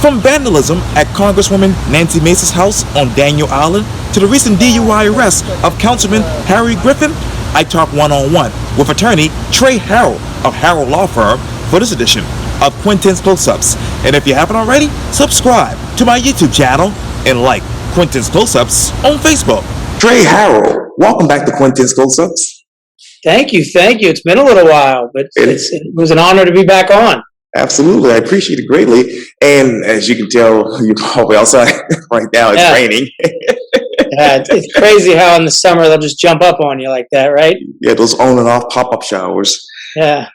From vandalism at Congresswoman Nancy Mace's house on Daniel Island to the recent DUI arrest of Councilman Griffin, I talk one-on-one with attorney Trey Harrell of Harrell Law Firm for this edition of Quintin's Close-Ups. And if you haven't already, subscribe to my YouTube channel and like Quintin's Close-Ups on Facebook. Trey Harrell, welcome back to Quintin's Close-Ups. Thank you. It's been a little while, but it was an honor to be back on. Absolutely. I appreciate it greatly. And as you can tell, you're probably outside right now. It's raining. Yeah, it's crazy how in the summer they'll just jump up on you like that, right? Yeah, those on and off pop-up showers. Yeah.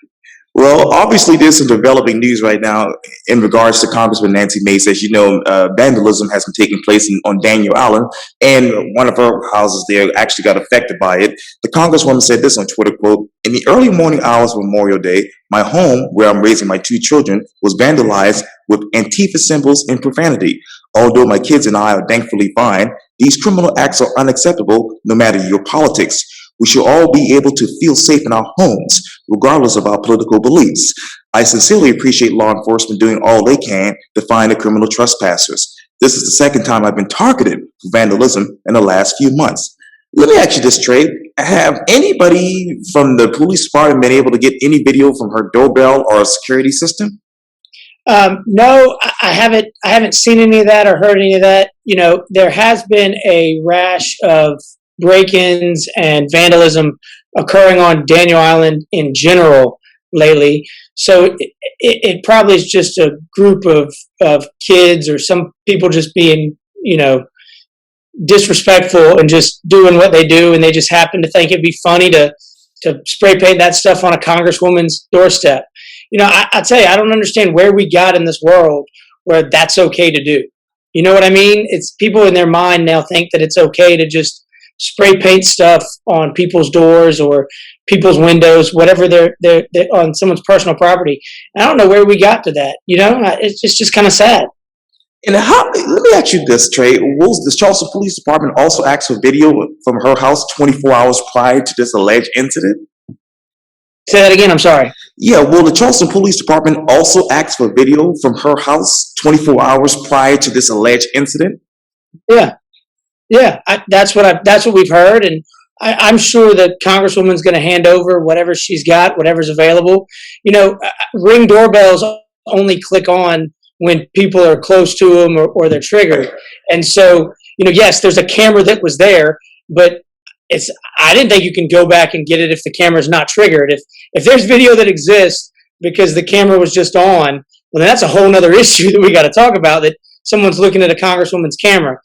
Well, obviously there's some developing news right now in regards to Congresswoman Nancy Mace. As you know, vandalism has been taking place on Daniel Island, and one of her houses there actually got affected by it. The Congresswoman said this on Twitter, quote, "In the early morning hours of Memorial Day, my home, where I'm raising my 2 children, was vandalized with Antifa symbols and profanity. Although my kids and I are thankfully fine, these criminal acts are unacceptable no matter your politics. We should all be able to feel safe in our homes, regardless of our political beliefs. I sincerely appreciate law enforcement doing all they can to find the criminal trespassers. This is the second time I've been targeted for vandalism in the last few months." Let me ask you this, Trey. Have anybody from the police department been able to get any video from her doorbell or security system? No, I haven't seen any of that or heard any of that. You know, there has been a rash of break-ins and vandalism occurring on Daniel Island in general lately. So it probably is just a group of kids or some people just being, disrespectful and just doing what they do, and they just happen to think it'd be funny to spray paint that stuff on a congresswoman's doorstep. I tell you, I don't understand where we got in this world where that's okay to do. You know what I mean? It's people in their mind now think that it's okay to just spray paint stuff on people's doors or people's windows, whatever they're on someone's personal property. And I don't know where we got to that. It's just kind of sad. And let me ask you this, Trey. Will the Charleston Police Department also ask for video from her house 24 hours prior to this alleged incident? Say that again, I'm sorry. Yeah, will the Charleston Police Department also ask for video from her house 24 hours prior to this alleged incident? Yeah. That's what we've heard, and I'm sure that Congresswoman's going to hand over whatever she's got, whatever's available. Ring doorbells only click on when people are close to them or they're triggered. And so, yes, there's a camera that was there, but I didn't think you can go back and get it if the camera's not triggered. If there's video that exists because the camera was just on, well, then that's a whole nother issue that we got to talk about, that someone's looking at a congresswoman's camera.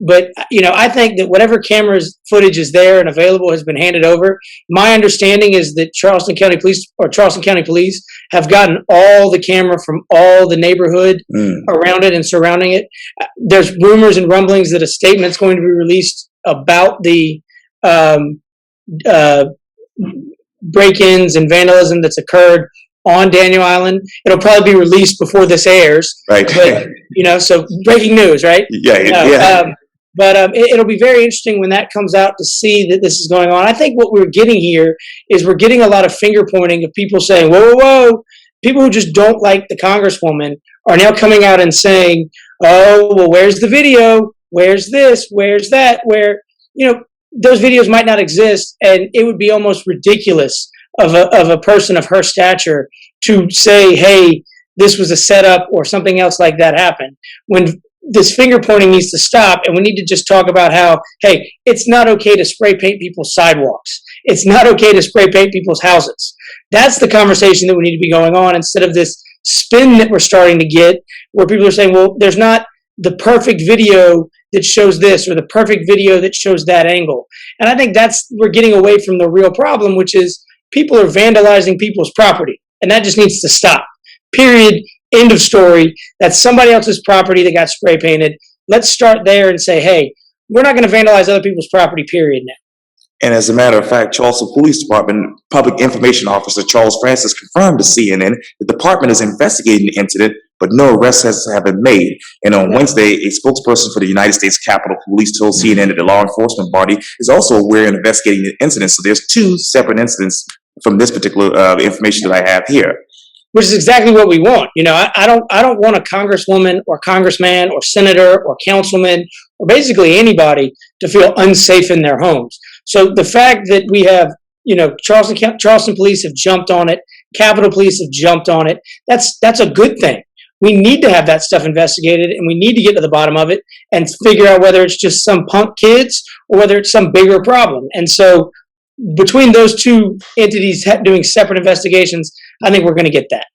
But I think that whatever camera's footage is there and available has been handed over. My understanding is that Charleston County Police have gotten all the camera from all the neighborhood around it and surrounding it. There's rumors and rumblings that a statement's going to be released about the break-ins and vandalism that's occurred on Daniel Island. It'll probably be released before this airs. Right. But, so breaking news, right? Yeah. But it'll be very interesting when that comes out to see that this is going on. I think what we're getting here is we're getting a lot of finger pointing of people saying, whoa. People who just don't like the Congresswoman are now coming out and saying, oh, well, where's the video? Where's this? Where's that? Where, those videos might not exist, and it would be almost ridiculous of a person of her stature to say, hey, this was a setup or something else like that happened. When this finger pointing needs to stop, and we need to just talk about how, hey, it's not okay to spray paint people's sidewalks. It's not okay to spray paint people's houses. That's the conversation that we need to be going on, instead of this spin that we're starting to get where people are saying, well, there's not the perfect video that shows this or the perfect video that shows that angle. And I think we're getting away from the real problem, which is people are vandalizing people's property, and that just needs to stop. Period. End of story. That's somebody else's property that got spray painted. Let's start there and say, hey, we're not going to vandalize other people's property, period, now. And as a matter of fact, Charleston Police Department Public Information Officer Charles Francis confirmed to CNN the department is investigating the incident, but no arrests have been made. And on Wednesday, a spokesperson for the United States Capitol Police told CNN that the law enforcement body is also aware and investigating the incident. So there's 2 separate incidents from this particular information that I have here. which is exactly what we want. I don't want a congresswoman or congressman or senator or councilman or basically anybody to feel unsafe in their homes. So the fact that we have, Charleston Police have jumped on it, Capitol Police have jumped on it. That's a good thing. We need to have that stuff investigated, and we need to get to the bottom of it and figure out whether it's just some punk kids or whether it's some bigger problem. And so between those two entities doing separate investigations, I think we're going to get that.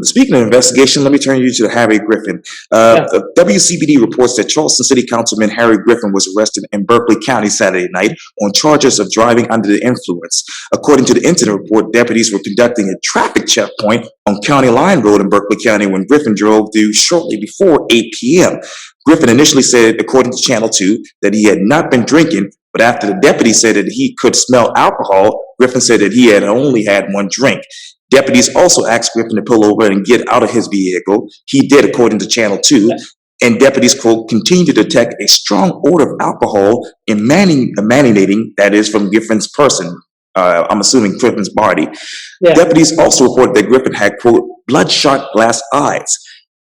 Speaking of investigation, let me turn you to Harry Griffin. The WCBD reports that Charleston City Councilman Harry Griffin was arrested in Berkeley County Saturday night on charges of driving under the influence. According to the incident report, deputies were conducting a traffic checkpoint on County Line Road in Berkeley County when Griffin drove through shortly before 8 p.m. Griffin initially said, according to Channel 2, that he had not been drinking, but after the deputy said that he could smell alcohol, Griffin said that he had only had one drink. Deputies also asked Griffin to pull over and get out of his vehicle. He did, according to Channel 2. And deputies, quote, continue to detect a strong odor of alcohol emanating, that is, from Griffin's person. I'm assuming Griffin's body. Yeah. Deputies also reported that Griffin had, quote, bloodshot glass eyes.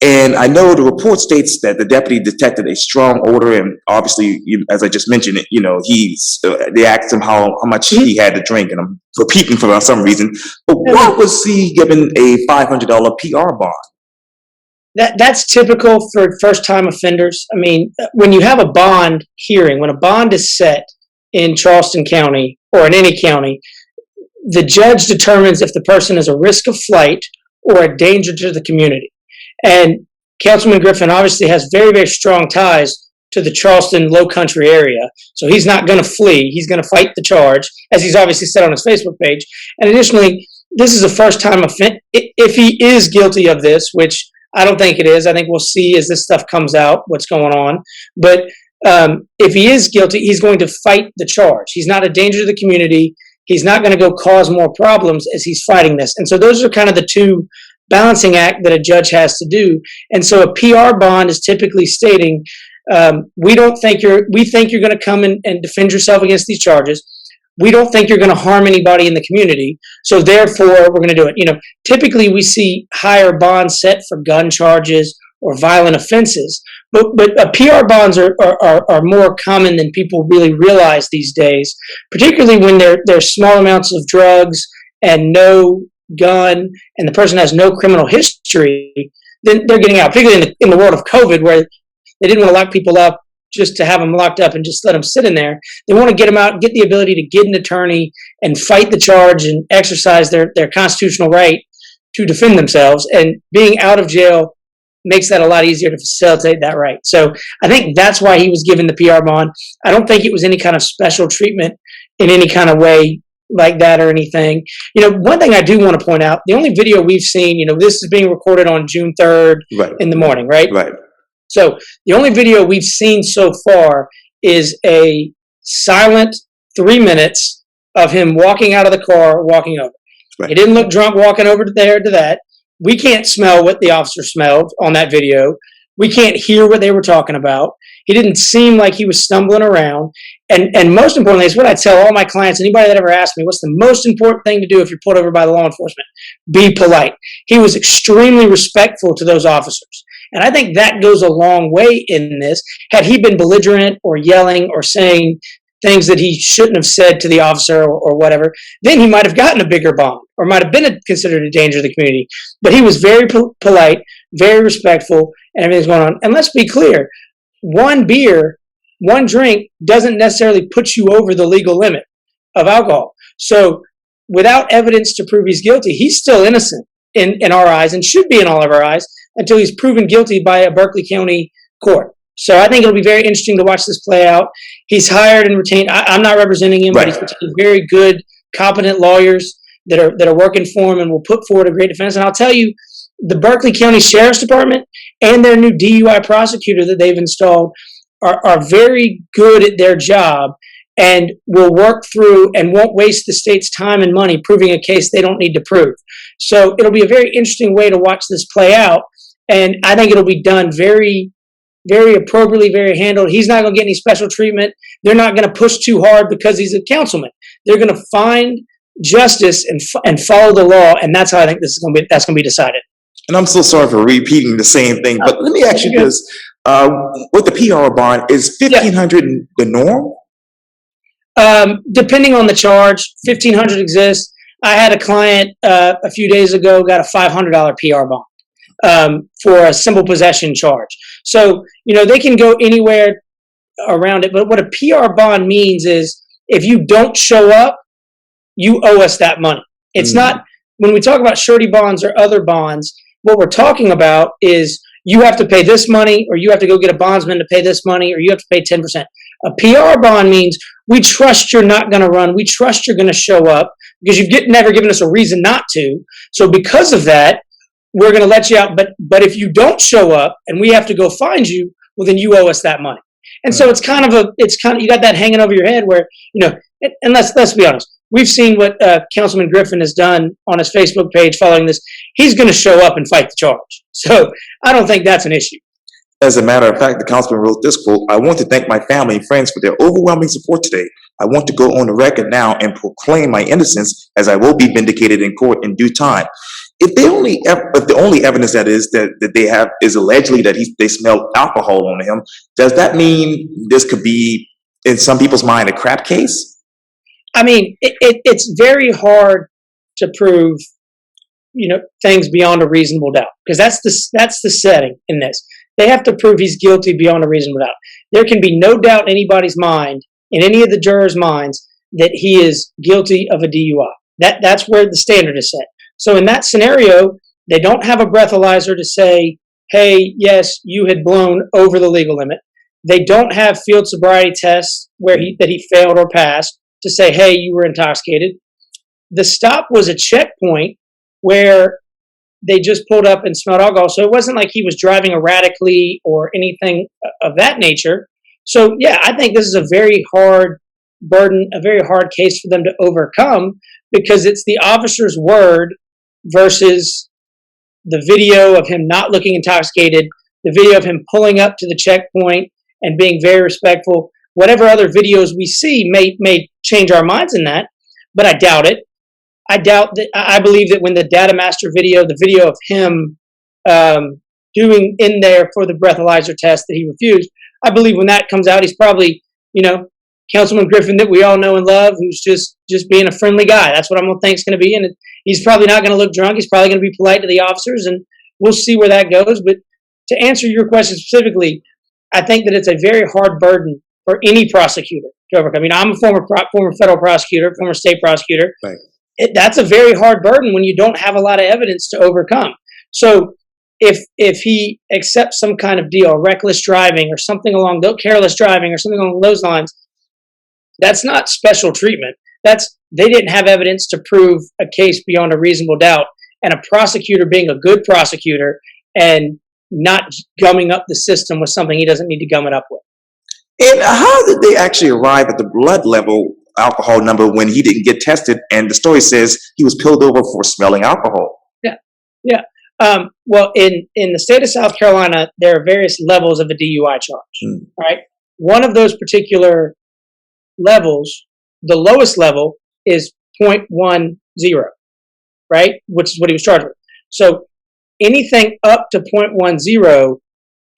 And I know the report states that the deputy detected a strong odor, and obviously, as I just mentioned, they asked him how much he had to drink, and I'm repeating for some reason. But why was he given a $500 PR bond? That's typical for first-time offenders. I mean, when you have a bond hearing, when a bond is set in Charleston County or in any county, the judge determines if the person is a risk of flight or a danger to the community. And Councilman Griffin obviously has very, very strong ties to the Charleston Low Country area. So he's not going to flee. He's going to fight the charge, as he's obviously said on his Facebook page. And additionally, this is a first-time offense. If he is guilty of this, which I don't think it is, I think we'll see as this stuff comes out what's going on. But if he is guilty, he's going to fight the charge. He's not a danger to the community. He's not going to go cause more problems as he's fighting this. And so those are kind of the two balancing act that a judge has to do. And so a PR bond is typically stating, we think you're going to come and defend yourself against these charges. We don't think you're going to harm anybody in the community. So therefore, we're going to do it. Typically we see higher bonds set for gun charges or violent offenses, but PR bonds are more common than people really realize these days, particularly when there's small amounts of drugs and no gun, and the person has no criminal history. Then they're getting out, particularly in the world of COVID, where they didn't want to lock people up just to have them locked up and just let them sit in there. They want to get them out, get the ability to get an attorney and fight the charge and exercise their constitutional right to defend themselves. And being out of jail makes that a lot easier to facilitate that right. So I think that's why he was given the PR bond. I don't think it was any kind of special treatment in any kind of way like that or anything. One thing I do want to point out, the only video we've seen, this is being recorded on June 3rd in the morning, right? Right. So the only video we've seen so far is a silent 3 minutes of him walking out of the car, walking over. Right. He didn't look drunk walking over to that. We can't smell what the officer smelled on that video. We can't hear what they were talking about. He didn't seem like he was stumbling around. And most importantly, it's what I tell all my clients, anybody that ever asks me, what's the most important thing to do if you're pulled over by the law enforcement? Be polite. He was extremely respectful to those officers. And I think that goes a long way in this. Had he been belligerent or yelling or saying things that he shouldn't have said to the officer or whatever, then he might have gotten a bigger bond or might have been considered a danger to the community. But he was very polite, very respectful, and everything's going on. And let's be clear, one beer, one drink doesn't necessarily put you over the legal limit of alcohol. So without evidence to prove he's guilty, he's still innocent in our eyes and should be in all of our eyes until he's proven guilty by a Berkeley County court. So I think it'll be very interesting to watch this play out. He's hired and retained. I'm not representing him, but he's retained very good, competent lawyers that are working for him and will put forward a great defense. And I'll tell you, the Berkeley County Sheriff's Department and their new DUI prosecutor that they've installed are very good at their job and will work through and won't waste the state's time and money proving a case they don't need to prove. So it'll be a very interesting way to watch this play out. And I think it'll be done very, very appropriately, very handled. He's not going to get any special treatment. They're not going to push too hard because he's a councilman. They're going to find justice and follow the law, and that's how I think this is going to be. That's going to be decided. And I'm so sorry for repeating the same thing, but let me ask you this: with the PR bond, is 1,500 the norm? Depending on the charge, 1,500 exists. I had a client a few days ago got a $500 PR bond for a simple possession charge. So they can go anywhere around it. But what a PR bond means is if you don't show up, you owe us that money. It's not when we talk about surety bonds or other bonds. What we're talking about is you have to pay this money, or you have to go get a bondsman to pay this money, or you have to pay 10%. A PR bond means we trust you're not going to run. We trust you're going to show up because you've never given us a reason not to. So because of that, we're going to let you out. But if you don't show up and we have to go find you, well, then you owe us that money. And so it's kind of you got that hanging over your head where, and let's be honest. We've seen what Councilman Griffin has done on his Facebook page following this. He's going to show up and fight the charge. So I don't think that's an issue. As a matter of fact, the councilman wrote this quote: "I want to thank my family and friends for their overwhelming support today. I want to go on the record now and proclaim my innocence, as I will be vindicated in court in due time." If the only evidence that they have is allegedly that they smelled alcohol on him, does that mean this could be, in some people's mind, a crap case? I mean, it's very hard to prove, things beyond a reasonable doubt, because that's the setting in this. They have to prove he's guilty beyond a reasonable doubt. There can be no doubt in anybody's mind, in any of the jurors' minds, that he is guilty of a DUI. That's where the standard is set. So in that scenario, they don't have a breathalyzer to say, hey, yes, you had blown over the legal limit. They don't have field sobriety tests that he failed or passed to say, hey, you were intoxicated. The stop was a checkpoint where they just pulled up and smelled alcohol. So it wasn't like he was driving erratically or anything of that nature. So, yeah, I think this is a very hard burden, a very hard case for them to overcome, because it's the officer's word versus the video of him not looking intoxicated, the video of him pulling up to the checkpoint and being very respectful. Whatever other videos we see may change our minds in that, but I doubt it. I believe that when the data master video, the video of him doing in there for the breathalyzer test that he refused, I believe when that comes out, he's probably, Councilman Griffin that we all know and love, who's just being a friendly guy. That's what I'm going to think is going to be. And he's probably not going to look drunk. He's probably going to be polite to the officers, and we'll see where that goes. But to answer your question specifically, I think that it's a very hard burden for any prosecutor to overcome. I'm a former federal prosecutor, former state prosecutor. Right. That's a very hard burden when you don't have a lot of evidence to overcome. So if he accepts some kind of deal, reckless driving or something careless driving or something along those lines, that's not special treatment. They didn't have evidence to prove a case beyond a reasonable doubt, and a prosecutor being a good prosecutor and not gumming up the system with something he doesn't need to gum it up with. And how did they actually arrive at the blood level alcohol number when he didn't get tested? And the story says he was pulled over for smelling alcohol. Yeah. Well, in the state of South Carolina, there are various levels of a DUI charge. Right. One of those particular levels, the lowest level is 0.10, right? Which is what he was charged with. So anything up to 0.10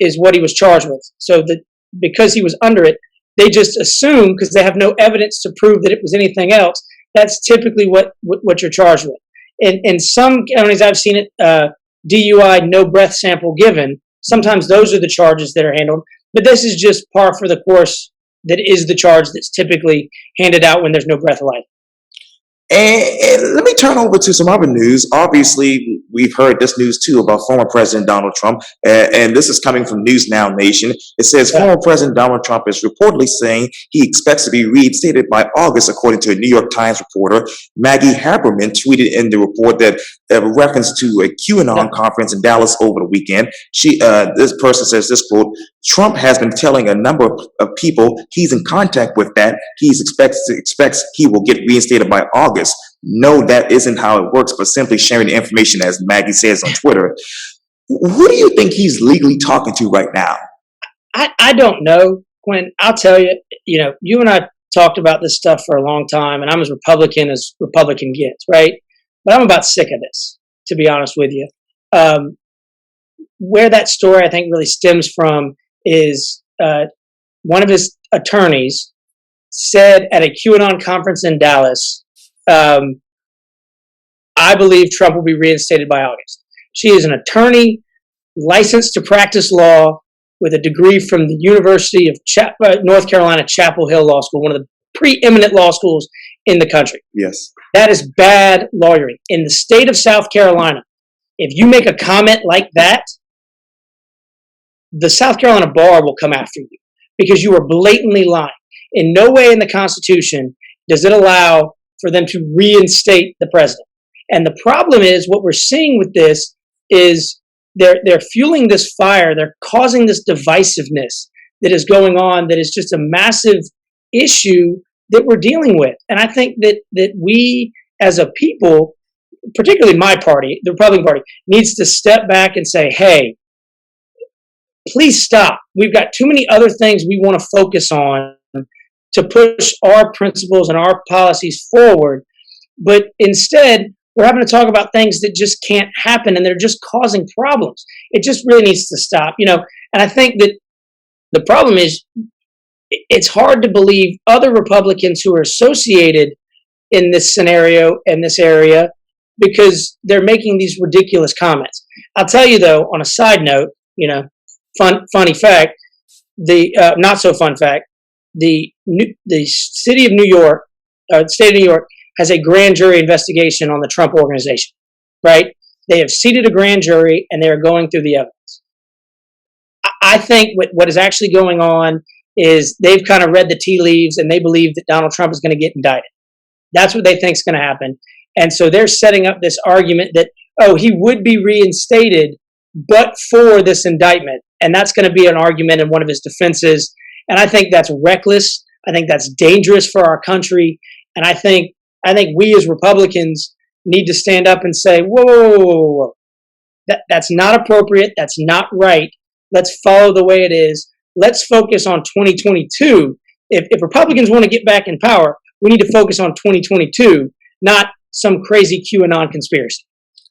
is what he was charged with. So because he was under it, they just assume, because they have no evidence to prove that it was anything else, that's typically what you're charged with. In some counties I've seen it, DUI, no breath sample given. Sometimes those are the charges that are handled. But this is just par for the course. That is the charge that's typically handed out when there's no breathalyzer. And let me turn over to some other news. Obviously, we've heard this news too about former President Donald Trump, and this is coming from News Now Nation. It says former President Donald Trump is reportedly saying he expects to be reinstated by August, according to a New York Times reporter. Maggie Haberman tweeted in the report that reference to a QAnon conference in Dallas over the weekend. This person says this quote: "Trump has been telling a number of people he's in contact with that he expects he will get reinstated by August. No, that isn't how it works, but simply sharing the information," as Maggie says on Twitter. Who do you think he's legally talking to right now? I don't know, Quinn. I'll tell you, you and I talked about this stuff for a long time, and I'm as Republican gets, right? But I'm about sick of this, to be honest with you. Where that story, I think, really stems from is one of his attorneys said at a QAnon conference in Dallas, I believe Trump will be reinstated by August. She is an attorney licensed to practice law with a degree from the University of North Carolina, Chapel Hill Law School, one of the preeminent law schools in the country. Yes. That is bad lawyering. In the state of South Carolina, if you make a comment like that, the South Carolina bar will come after you because you are blatantly lying. In no way in the Constitution does it allow for them to reinstate the president. And the problem is, what we're seeing with this is they're fueling this fire. They're causing this divisiveness that is going on, that is just a massive issue that we're dealing with. And I think that we as a people, particularly my party, the Republican Party, needs to step back and say, hey, please stop. We've got too many other things we want to focus on to push our principles and our policies forward. But instead, we're having to talk about things that just can't happen, and they're just causing problems. It just really needs to stop, And I think that the problem is it's hard to believe other Republicans who are associated in this scenario and this area because they're making these ridiculous comments. I'll tell you, though, on a side note, funny fact, the not so fun fact, the city of New York, the state of New York, has a grand jury investigation on the Trump organization, right? They have seated a grand jury and they are going through the evidence. I think what is actually going on is they've kind of read the tea leaves and they believe that Donald Trump is going to get indicted. That's what they think is going to happen. And so they're setting up this argument that, he would be reinstated, but for this indictment. And that's going to be an argument in one of his defenses. And I think that's reckless. I think that's dangerous for our country. And I think we as Republicans need to stand up and say, whoa. That's not appropriate. That's not right. Let's follow the way it is. Let's focus on 2022. If Republicans want to get back in power, we need to focus on 2022, not some crazy QAnon conspiracy.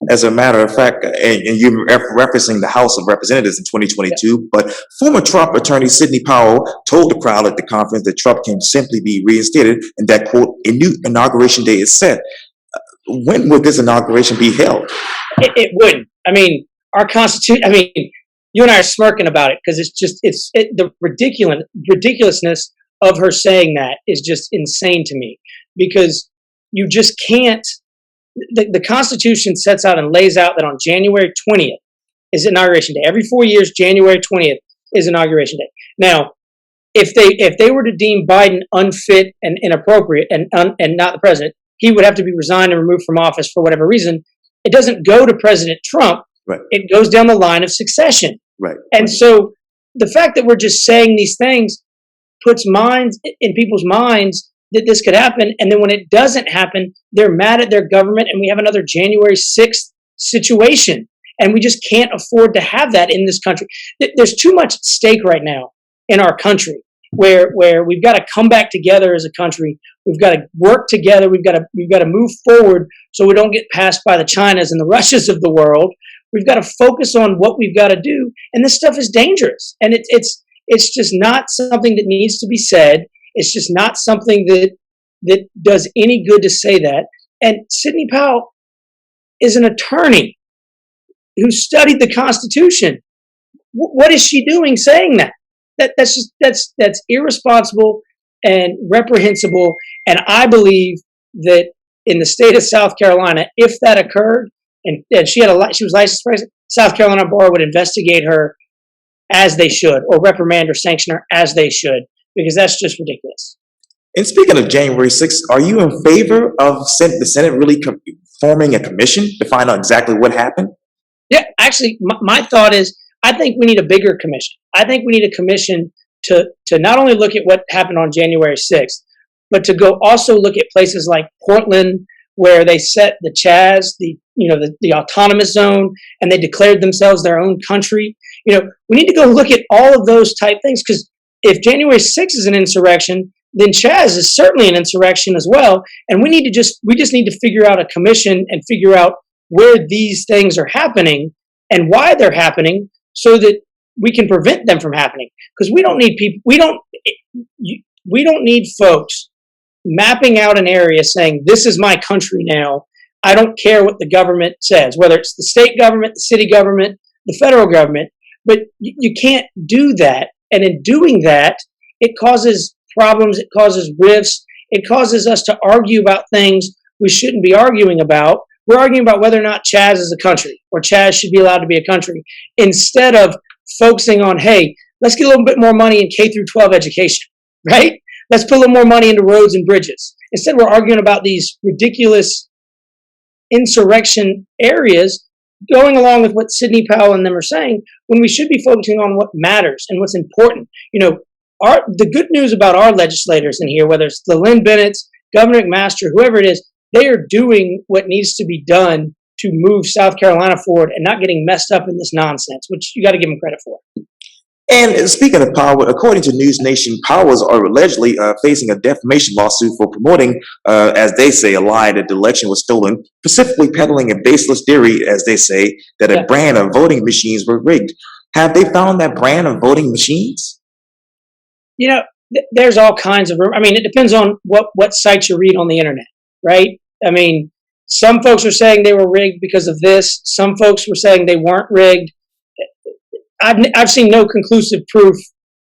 As a matter of fact, and you're referencing the House of Representatives in 2022, but former Trump attorney Sidney Powell told the crowd at the conference that Trump can simply be reinstated and that, quote, a new inauguration day is set. When would this inauguration be held? It wouldn't. I mean, our Constitution, you and I are smirking about it because the ridiculousness of her saying that is just insane to me, because you just can't. The Constitution sets out and lays out that on January 20th is Inauguration Day. Every 4 years, January 20th is Inauguration Day. Now, if they were to deem Biden unfit and inappropriate and not the president, he would have to be resigned and removed from office for whatever reason. It doesn't go to President Trump. Right. It goes down the line of succession. Right. And so the fact that we're just saying these things puts minds in people's minds that this could happen. And then when it doesn't happen, they're mad at their government, and we have another January 6th situation. And we just can't afford to have that in this country. There's too much at stake right now in our country where we've got to come back together as a country. We've got to work together. We've got to move forward so we don't get passed by the Chinas and the Russias of the world. We've got to focus on what we've got to do. And this stuff is dangerous. And it's just not something that needs to be said. It's just not something that does any good to say that. And Sidney Powell is an attorney who studied the Constitution. What is she doing saying that? That's irresponsible and reprehensible. And I believe that in the state of South Carolina, if that occurred, and she was licensed president, South Carolina bar would investigate her as they should, or reprimand or sanction her as they should, because that's just ridiculous. And speaking of January 6th, are you in favor of the Senate really forming a commission to find out exactly what happened? Yeah, actually, my thought is I think we need a bigger commission. I think we need a commission to not only look at what happened on January 6th, but to go also look at places like Portland, where they set the Chaz, the autonomous zone, and they declared themselves their own country. We need to go look at all of those type things, because if January 6th is an insurrection, then Chaz is certainly an insurrection as well. And we just need to figure out a commission and figure out where these things are happening and why they're happening, so that we can prevent them from happening. Because we don't need people, we don't need folks mapping out an area saying, this is my country now. I don't care what the government says, whether it's the state government, the city government, the federal government, but you can't do that. And in doing that, it causes problems, it causes rifts, it causes us to argue about things we shouldn't be arguing about. We're arguing about whether or not Chaz is a country, or Chaz should be allowed to be a country, instead of focusing on, hey, let's get a little bit more money in K through 12 education, right? Let's put a little more money into roads and bridges. Instead, we're arguing about these ridiculous insurrection areas, going along with what Sidney Powell and them are saying, when we should be focusing on what matters and what's important. The good news about our legislators in here, whether it's the Lynn Bennett's, Governor McMaster, whoever it is, they are doing what needs to be done to move South Carolina forward and not getting messed up in this nonsense, which you got to give them credit for. And speaking of power, according to News Nation, Powers are allegedly facing a defamation lawsuit for promoting, as they say, a lie that the election was stolen, specifically peddling a baseless theory, as they say, that a brand of voting machines were rigged. Have they found that brand of voting machines? There's all kinds of, it depends on what sites you read on the internet, right? Some folks are saying they were rigged because of this. Some folks were saying they weren't rigged. I've seen no conclusive proof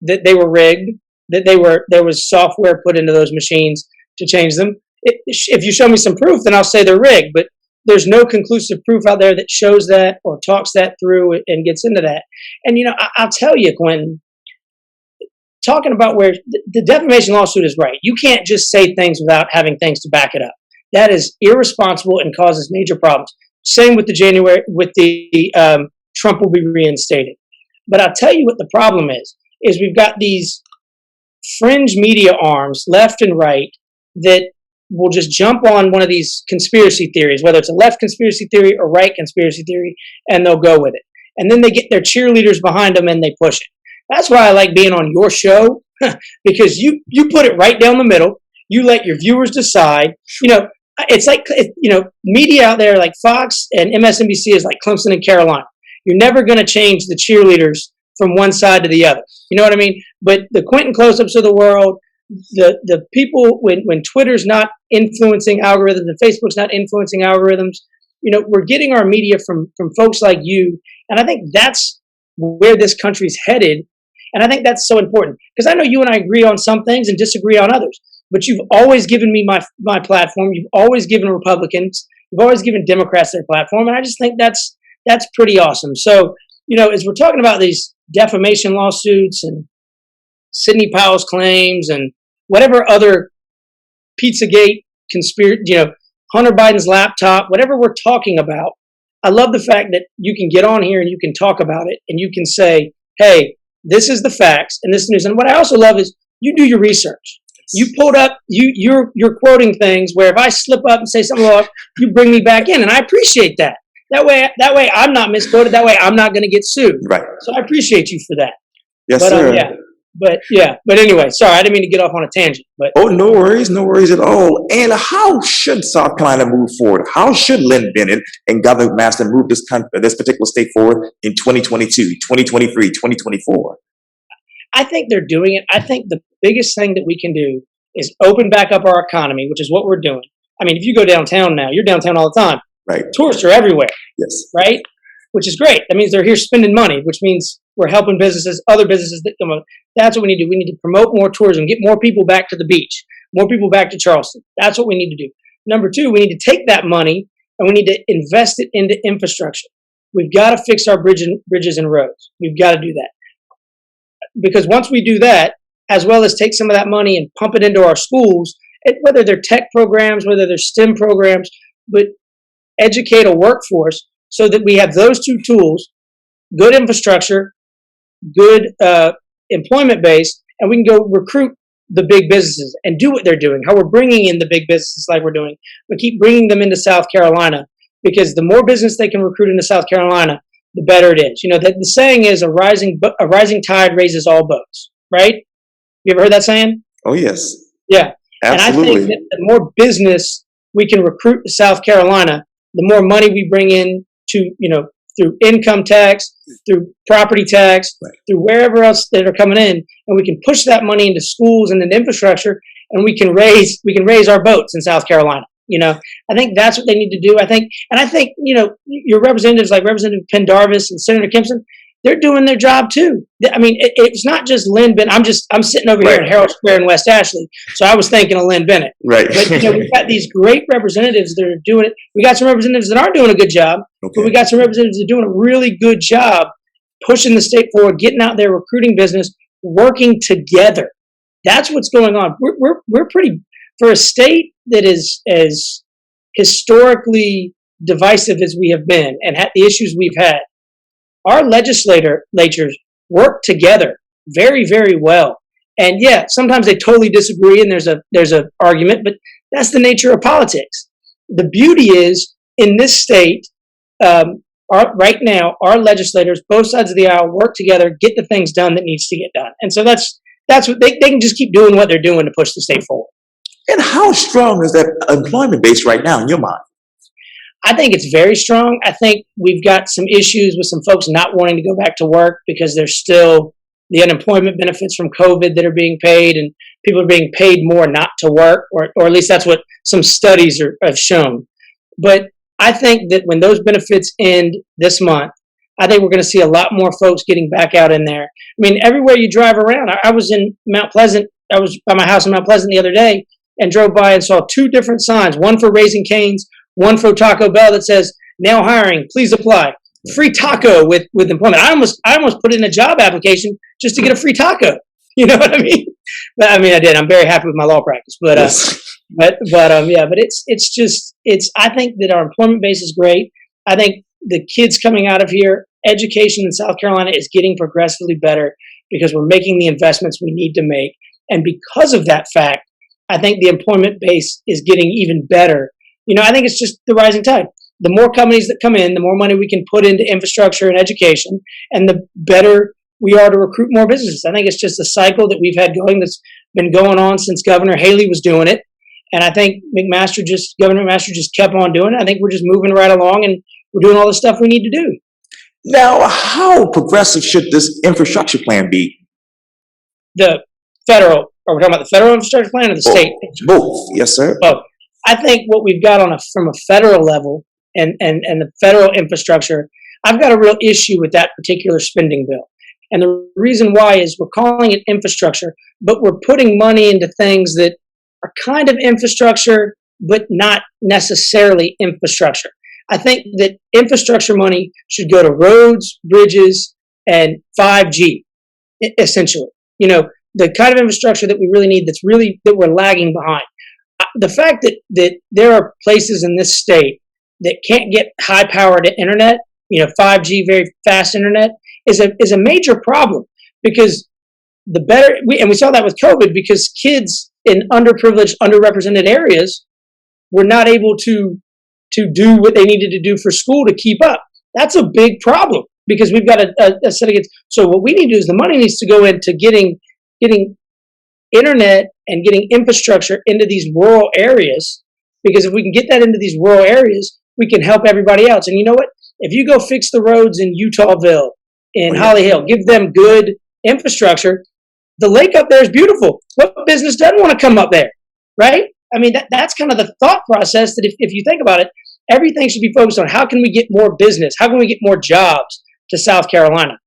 that they were rigged, that there was software put into those machines to change them. If you show me some proof, then I'll say they're rigged, but there's no conclusive proof out there that shows that or talks that through and gets into that. And, I'll tell you, Quintin, talking about where the defamation lawsuit is right. You can't just say things without having things to back it up. That is irresponsible and causes major problems. Same with the Trump will be reinstated. But I'll tell you what the problem is we've got these fringe media arms, left and right, that will just jump on one of these conspiracy theories, whether it's a left conspiracy theory or right conspiracy theory, and they'll go with it. And then they get their cheerleaders behind them and they push it. That's why I like being on your show, because you put it right down the middle. You let your viewers decide. It's like, media out there like Fox and MSNBC is like Clemson and Carolina. You're never going to change the cheerleaders from one side to the other. You know what I mean? But the Quintin close-ups of the world, the people, when Twitter's not influencing algorithms and Facebook's not influencing algorithms, we're getting our media from folks like you. And I think that's where this country's headed. And I think that's so important, because I know you and I agree on some things and disagree on others. But you've always given me my platform. You've always given Republicans. You've always given Democrats their platform. And I just think that's pretty awesome. So, as we're talking about these defamation lawsuits and Sidney Powell's claims and whatever other Pizzagate conspiracy, Hunter Biden's laptop, whatever we're talking about, I love the fact that you can get on here and you can talk about it and you can say, hey, this is the facts and this is news. And what I also love is you do your research. You pulled up, you're quoting things where if I slip up and say something wrong, you bring me back in, and I appreciate that. That way I'm not misquoted. That way I'm not going to get sued. Right. So I appreciate you for that. Yes, sir. But anyway, sorry, I didn't mean to get off on a tangent. But no worries at all. And how should South Carolina move forward? How should Lynn Bennett and Governor McMaster move this particular state forward in 2022, 2023, 2024? I think they're doing it. I think the biggest thing that we can do is open back up our economy, which is what we're doing. If you go downtown now, you're downtown all the time. Right. Tourists are everywhere. Yes. Right? Which is great. That means they're here spending money, which means we're helping businesses, other businesses that come up. That's what we need to do. We need to promote more tourism, get more people back to the beach, more people back to Charleston. That's what we need to do. Number two, we need to take that money and we need to invest it into infrastructure. We've got to fix our bridges and roads. We've got to do that. Because once we do that, as well as take some of that money and pump it into our schools, whether they're tech programs, whether they're STEM programs, but educate a workforce so that we have those two tools, good infrastructure, good employment base, and we can go recruit the big businesses and do what they're doing, how we're bringing in the big businesses like we're doing, but keep bringing them into South Carolina, because the more business they can recruit into South Carolina, the better it is. The saying is a rising tide raises all boats, right? You ever heard that saying? Oh, yes. Yeah. And I think Absolutely. that the more business we can recruit to South Carolina, the more money we bring in to, through income tax, through property tax, Right. through wherever else that are coming in, and we can push that money into schools and into infrastructure, and we can raise our boats in South Carolina. I think that's what they need to do. I think your representatives like Representative Pendarvis and Senator Kempson, they're doing their job too. I mean, it's not just Lynn Bennett. I'm sitting over here Right. in Herald Square in West Ashley, so I was thinking of Lynn Bennett. Right. But we've got these great representatives that are doing it. We got some representatives that aren't doing a good job, but we Okay. got some representatives that are doing a really good job pushing the state forward, getting out there, recruiting business, working together. That's what's going on. We're pretty, for a state that is as historically divisive as we have been and had the issues we've had. Our legislatures work together very, very well. And yeah, sometimes they totally disagree and there's a argument, but that's the nature of politics. The beauty is in this state, right now, our legislators, both sides of the aisle, work together, get the things done that needs to get done. And so that's what they can just keep doing what they're doing to push the state forward. And how strong is that employment base right now in your mind? I think it's very strong. I think we've got some issues with some folks not wanting to go back to work because there's still the unemployment benefits from COVID that are being paid, and people are being paid more not to work, or at least that's what some studies have shown. But I think that when those benefits end this month, I think we're going to see a lot more folks getting back out in there. I mean, everywhere you drive around, I was in Mount Pleasant. I was by my house in Mount Pleasant the other day and drove by and saw two different signs, one for Raising Cane's, one for Taco Bell that says, now hiring, please apply. Free taco with employment. I almost put in a job application just to get a free taco. You know what I mean? But I mean, I did. I'm very happy with my law practice. But Yes. but I think that our employment base is great. I think the kids coming out of here, education in South Carolina is getting progressively better because we're making the investments we need to make. And because of that fact, I think the employment base is getting even better. I think it's just the rising tide. The more companies that come in, the more money we can put into infrastructure and education, and the better we are to recruit more businesses. I think it's just a cycle that we've had going that's been going on since Governor Haley was doing it. And I think Governor McMaster just kept on doing it. I think we're just moving right along and we're doing all the stuff we need to do. Now, how progressive should this infrastructure plan be? Are we talking about the federal infrastructure plan or the state? Both. Yes, sir. Both. I think what we've got from a federal level and the federal infrastructure, I've got a real issue with that particular spending bill. And the reason why is we're calling it infrastructure, but we're putting money into things that are kind of infrastructure, but not necessarily infrastructure. I think that infrastructure money should go to roads, bridges, and 5G, essentially. The kind of infrastructure that we really need that we're lagging behind. The fact that there are places in this state that can't get high-powered internet, 5G, very fast internet, is a major problem because we saw that with COVID because kids in underprivileged, underrepresented areas were not able to do what they needed to do for school to keep up. That's a big problem because we've got a set of kids. So what we need to do is the money needs to go into getting internet and getting infrastructure into these rural areas, because if we can get that into these rural areas, we can help everybody else. And you know what? If you go fix the roads in Utahville, in Holly Hill, give them good infrastructure, the lake up there is beautiful. What business doesn't want to come up there, right? I mean, that's kind of the thought process that if you think about it, everything should be focused on how can we get more business? How can we get more jobs to South Carolina?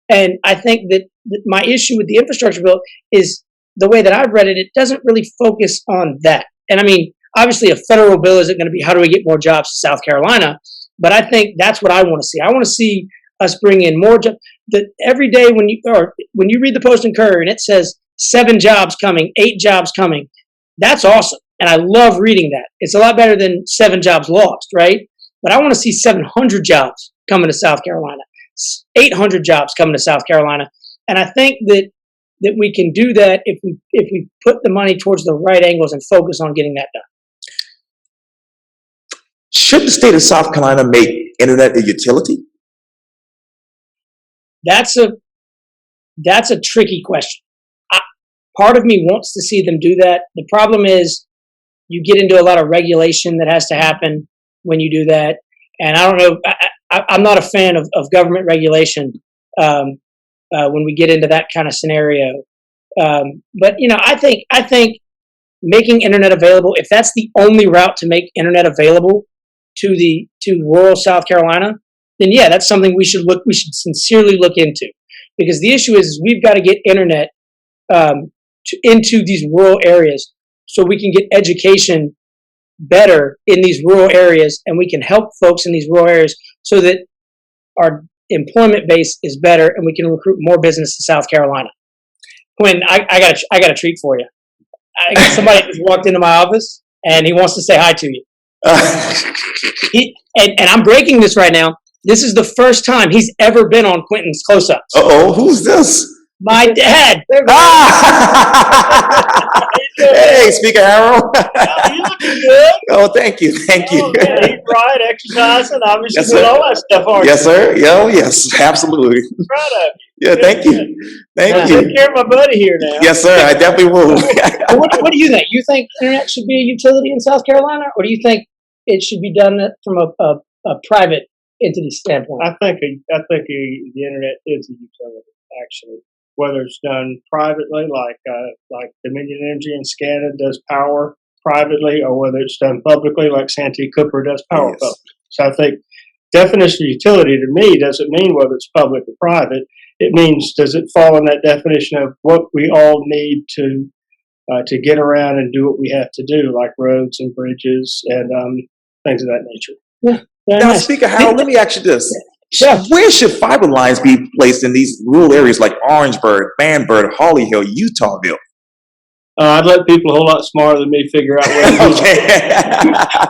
And I think that my issue with the infrastructure bill is the way that I've read it, it doesn't really focus on that. And I mean, obviously a federal bill isn't going to be how do we get more jobs to South Carolina, but I think that's what I want to see. I want to see us bring in more jobs. That every day when you read the Post and Courier and it says 7 jobs coming, 8 jobs coming, that's awesome. And I love reading that. It's a lot better than 7 jobs lost, right? But I want to see 700 jobs coming to South Carolina, 800 jobs coming to South Carolina. And I think that we can do that if we put the money towards the right angles and focus on getting that done. Should the state of South Carolina make internet a utility? That's a tricky question. Part of me wants to see them do that. The problem is you get into a lot of regulation that has to happen when you do that. And I don't know, I'm not a fan of government regulation when we get into that kind of scenario. But, you know, I think making internet available, if that's the only route to make internet available to rural South Carolina, then yeah, that's something we should sincerely look into. Because the issue is we've got to get internet into these rural areas so we can get education better in these rural areas, and we can help folks in these rural areas so that our employment base is better and we can recruit more business to South Carolina. Quinn, I got a treat for you. Somebody just walked into my office and he wants to say hi to you. And I'm breaking this right now. This is the first time he's ever been on Quintin's Close-Ups. Uh-oh, who's this? My dad. Hey, Speaker Harrell. You looking good? Oh, thank you. Thank you. Oh, man, eat right, exercising, obviously Yes, doing sir. all that stuff, aren't Yes, sir. Yeah, yes, absolutely. you? Proud of you. Yeah, thank you. Thank Take you. care of my buddy here now. Yes, sir. I definitely will. What do you think? You think internet should be a utility in South Carolina, or do you think it should be done from a private entity standpoint? I think the internet is a utility, actually. Whether it's done privately, like Dominion Energy and SCADA does power privately, or whether it's done publicly, like Santee Cooper does power Yes. publicly. So I think definition of utility to me doesn't mean whether it's public or private. It means, does it fall in that definition of what we all need to get around and do what we have to do, like roads and bridges and things of that nature. Yeah. Very Now, nice. Speaker Howell, let me ask you this. Yeah. Where should fiber lines be placed in these rural areas like Orangeburg, Banburg, Holly Hill, Utahville? I'd let people a whole lot smarter than me figure out where to be. Okay.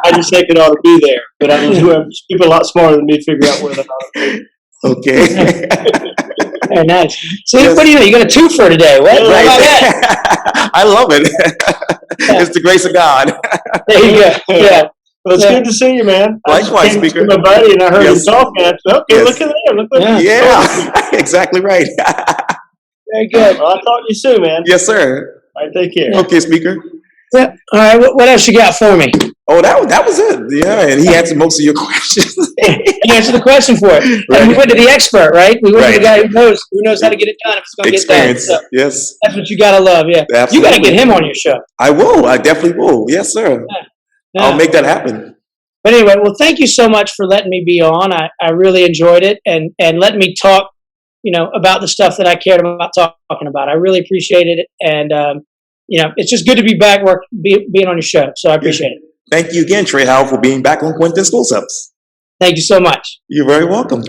I just think it ought to be there. But I mean, people a lot smarter than me figure out where they ought to be. Okay. Very nice. See, Yes. what do you know? You got a twofer today. What? How about that? I love it. It's the grace of God. There you go. Yeah. Well, it's Yeah. good to see you, man. Likewise, I just came Speaker. to see my buddy, and I heard Yes. him talking. I said, okay, Yes. look at there. Look at Yeah. Yeah, exactly right. Very good. Well, I'll talk to you soon, man. Yes, sir. All right, take care. Okay, Speaker. Yeah. All right. What else you got for me? Oh, that was it. Yeah, and he answered most of your questions. You answered the question for it. Right. And we went to the expert, right? We went to the Right. guy who knows how to get it done if it's going to get done. Experience. So Yes, that's what you got to love. Yeah. You got to absolutely. get him on your show. I will. I definitely will. Yes, sir. Yeah. I'll make that happen. But anyway, well, thank you so much for letting me be on. I really enjoyed it and letting me talk, about the stuff that I cared about talking about. I really appreciated it. And, it's just good to be back being on your show. So I appreciate it. Thank you again, Trey Howell, for being back on Quintin's Close-Ups. Thank you so much. You're very welcome.